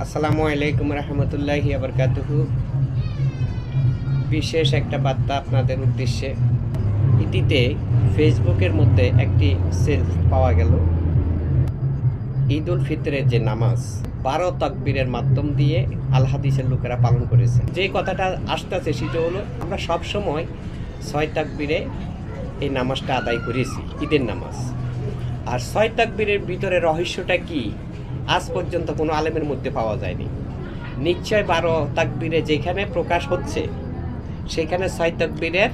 আসসালামু আলাইকুম রহমতুল্লাহি আবরকাতুহু। বিশেষ একটা বার্তা আপনাদের উদ্দেশ্যে। ইতিতে ফেসবুকের মধ্যে একটি সেলফ পাওয়া গেল। ঈদ উল ফিতরের যে নামাজ 12 তাকবীরের মাধ্যম দিয়ে আল হাদিসের লোকেরা পালন করেছে। যে কথাটা আসতেছে সেটা হলো, আমরা সব সময় 6 তাকবীরে এই নামাজটা আদায় করেছি, ঈদের নামাজ। আর 6 তাকবীরের ভিতরে রহস্যটা কি আজ পর্যন্ত কোনো আলেমের মধ্যে পাওয়া যায়নি। নিশ্চয় 12 তাকবীরে যেখানে প্রকাশ হচ্ছে সেখানে 6 তাকবীরের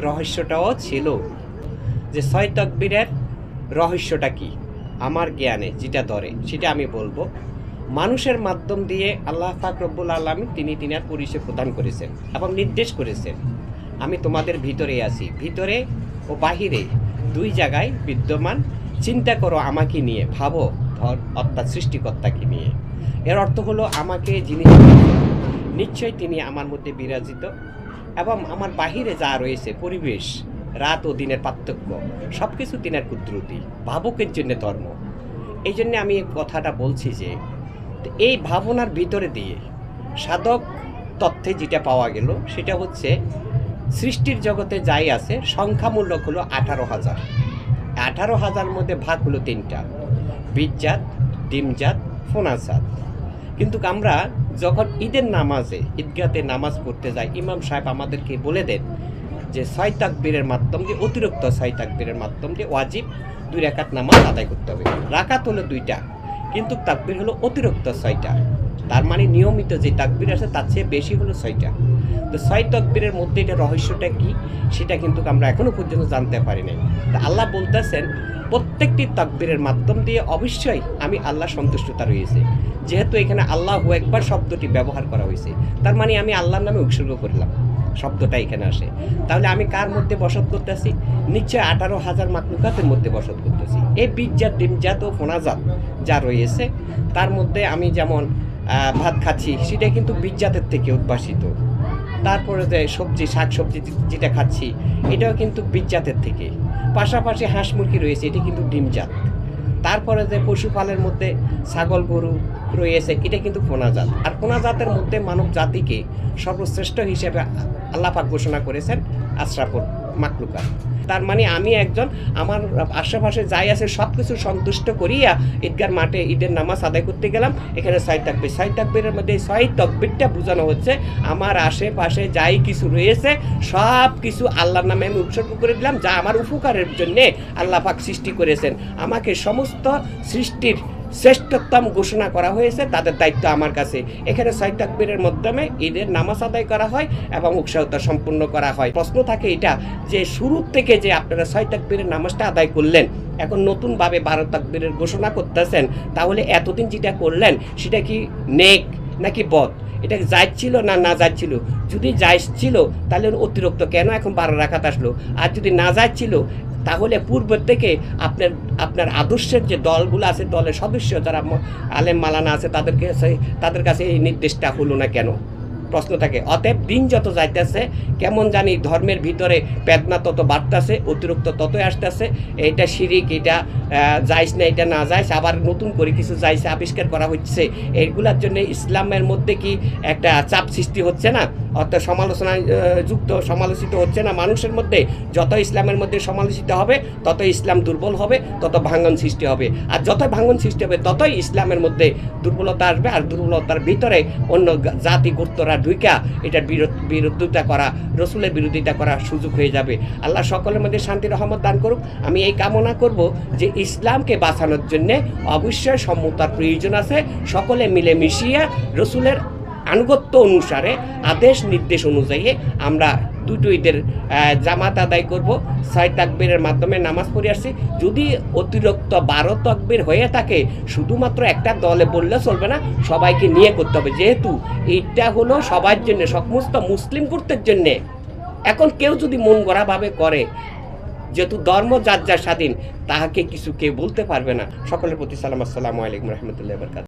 রহস্যটাও ছিল। যে 6 তাকবীরের রহস্যটা কি আমার জ্ঞানে যেটা ধরে সেটা আমি বলবো। মানুষের মাধ্যম দিয়ে আল্লাহ পাক রব্বুল আলামিন তিনি তিনার পরিচয় প্রদান করেছেন এবং নির্দেশ করেছেন, আমি তোমাদের ভিতরে আছি, ভিতরে ও বাহিরে দুই জায়গায় বিদ্যমান। চিন্তা করো আমাকে নিয়ে, ভাবো অর্থাৎ সৃষ্টিকর্তাকে নিয়ে। এর অর্থ হলো আমাকে যিনি নিশ্চয়ই তিনি আমার মধ্যে বিরাজিত, এবং আমার বাহিরে যা রয়েছে পরিবেশ, রাত ও দিনের পার্থক্য সব কিছু তিনার কুদরতি, ভাবকের জন্য ধর্ম। এই জন্যে আমি এই কথাটা বলছি যে এই ভাবনার ভিতরে দিয়ে সাধক তথ্যে যেটা পাওয়া গেল সেটা হচ্ছে সৃষ্টির জগতে যাই আছে সংখ্যামূলক হলো 18,000। 18,000 মধ্যে ভাগ হলো 3টা, বীজজাত, ডিমজাত, ফোনাজাত। কিন্তু আমরা যখন ঈদের নামাজে ঈদগাতে নামাজ পড়তে যাই, ইমাম সাহেব আমাদেরকে বলে দেন যে 6 তাকবীরের মাধ্যম দিয়ে, অতিরিক্ত 6 তাকবীরের মাধ্যম দিয়ে ওয়াজিব 2 রাকাত নামাজ আদায় করতে হবে। রাকাত হলো 2টা, কিন্তু তাকবীর হলো অতিরিক্ত 6টা। তার মানে নিয়মিত যে তাকবীর আছে তার চেয়ে বেশি হলো 6টা। তো 6 তাকবীরের মধ্যে এটা রহস্যটা কি সেটা কিন্তু আমরা এখনো পর্যন্ত জানতে পারি নাই। তা আল্লাহ বলতেছেন প্রত্যেকটি তাকবীরের মাধ্যম দিয়ে অবশ্যই আমি আল্লাহ সন্তুষ্টতা রয়েছে। যেহেতু এখানে আল্লাহু আকবার শব্দটি ব্যবহার করা হয়েছে, তার মানে আমি আল্লাহর নামে উৎসর্গ করলাম, শব্দটা এখানে আসে। তাহলে আমি কার মধ্যে বসত করতেছি? নিশ্চয় 18,000 মাখলুকাতের মধ্যে বসত করতেছি। এই বীজজাত, ডিমজাত ও ফোনাজাত যা রয়েছে তার মধ্যে আমি যেমন ভাত খাচ্ছি সেটা কিন্তু বীজজাতের থেকে উদ্ভাসিত। তারপরে যে সবজি, শাক সবজি যেটা খাচ্ছি এটাও কিন্তু বীজজাতের থেকে। পাশাপাশি হাঁস মুরগি রয়েছে, এটি কিন্তু ডিমজাত। তারপরে যে পশুপালের মধ্যে ছাগল গরু রয়েছে এটা কিন্তু ফোনাজাত। আর ফোনাজাতের মধ্যে মানব জাতিকে সর্বশ্রেষ্ঠ হিসেবে আল্লাহ পাক ঘোষণা করেছেন আশরাফুল মাখলুকাত। তার মানে আমি একজন, আমার আশেপাশে যাই আছে সব কিছু সন্তুষ্ট করিয়া ঈদগার মাঠে ঈদের নামাজ আদায় করতে গেলাম। এখানে 6 তাকবীর, 6 তাকবীরের মধ্যে 6 তাকবীরটা বোঝানো হচ্ছে আমার আশেপাশে যাই কিছু রয়েছে সব কিছু আল্লাহর নামে আমি উৎসর্গ করে দিলাম, যা আমার উপকারের জন্যে আল্লাহ পাক সৃষ্টি করেছেন। আমাকে সমস্ত সৃষ্টির শ্রেষ্ঠতম ঘোষণা করা হয়েছে, তাদের দায়িত্ব আমার কাছে। এখানে 6 তাকবীরের মাধ্যমে ঈদের নামাজ আদায় করা হয় এবং উৎসাহতা সম্পূর্ণ করা হয়। প্রশ্ন থাকে এটা যে শুরু থেকে যে আপনারা 6 তাকবীরের নামাজটা আদায় করলেন, এখন নতুনভাবে 12 তাকবীরের ঘোষণা করতেছেন, তাহলে এতদিন যেটা করলেন সেটা কি নেক নাকি বদ? এটা জায়েজ ছিল না না জায়েজ ছিল? যদি জায়েজ ছিল তাহলে অতিরিক্ত কেন এখন 12 রাকাত আসলো? আর যদি না জায়েজ ছিল তাহলে পূর্ব থেকে আপনার আদর্শের যে দলগুলো আছে, দলের সদস্য যারা আলেম মালানা আছে তাদের কাছে এই নির্দেশটা হলো না কেন? প্রশ্ন থাকে। অতএব দিন যত যাইতেছে কেমন জানি ধর্মের ভিতরে পেদনা তত বাড়তেছে, অতিরিক্ত ততই আসতেছে। এটা শিরিক, এটা যাইস না, এটা না যাইস, আবার নতুন করে কিছু যাইছে আবিষ্কার করা হচ্ছে। এইগুলার জন্য ইসলামের মধ্যে কি একটা চাপ সৃষ্টি হচ্ছে না? অর্থাৎ সমালোচনায় সমালোচিত হচ্ছে না মানুষের মধ্যে? যত ইসলামের মধ্যে সমালোচিত হবে তত ইসলাম দুর্বল হবে, তত ভাঙন সৃষ্টি হবে। আর যত ভাঙন সৃষ্টি হবে ততই ইসলামের মধ্যে দুর্বলতা আসবে। আর দুর্বলতার ভিতরে অন্য জাতি গোত্ররা ঢুইকা এটার বিরোধিতা করা, রসুলের বিরোধিতা করার সুযোগ হয়ে যাবে। আল্লাহ সকলের মধ্যে শান্তি রহমত দান করুক। আমি এই কামনা করব যে ইসলামকে বাঁচানোর জন্যে অবশ্যই সম্মতার প্রয়োজন আছে। সকলে মিলে মিশিয়ে রসুলের আনুগত্য অনুসারে, আদেশ নির্দেশ অনুযায়ী আমরা দুটো ঈদের জামাত আদায় করব। 6 তাকবীরের মাধ্যমে নামাজ পড়ে আসছি। যদি অতিরিক্ত 12 তাকবীর হয়ে থাকে শুধুমাত্র একটা দলে বললে চলবে না, সবাইকে নিয়ে করতে হবে। যেহেতু এইটা হলো সবার জন্য, সমস্ত মুসলিম গোত্রের জন্যে। এখন কেউ যদি মন গড়াভাবে করে, যেহেতু ধর্ম যার যার স্বাধীন, তাহাকে কিছু কেউ বলতে পারবে না। সকলের প্রতি সালাম, আসসালামু আলাইকুম রহমতুল্লাহি ওয়া বারাকাতুহু।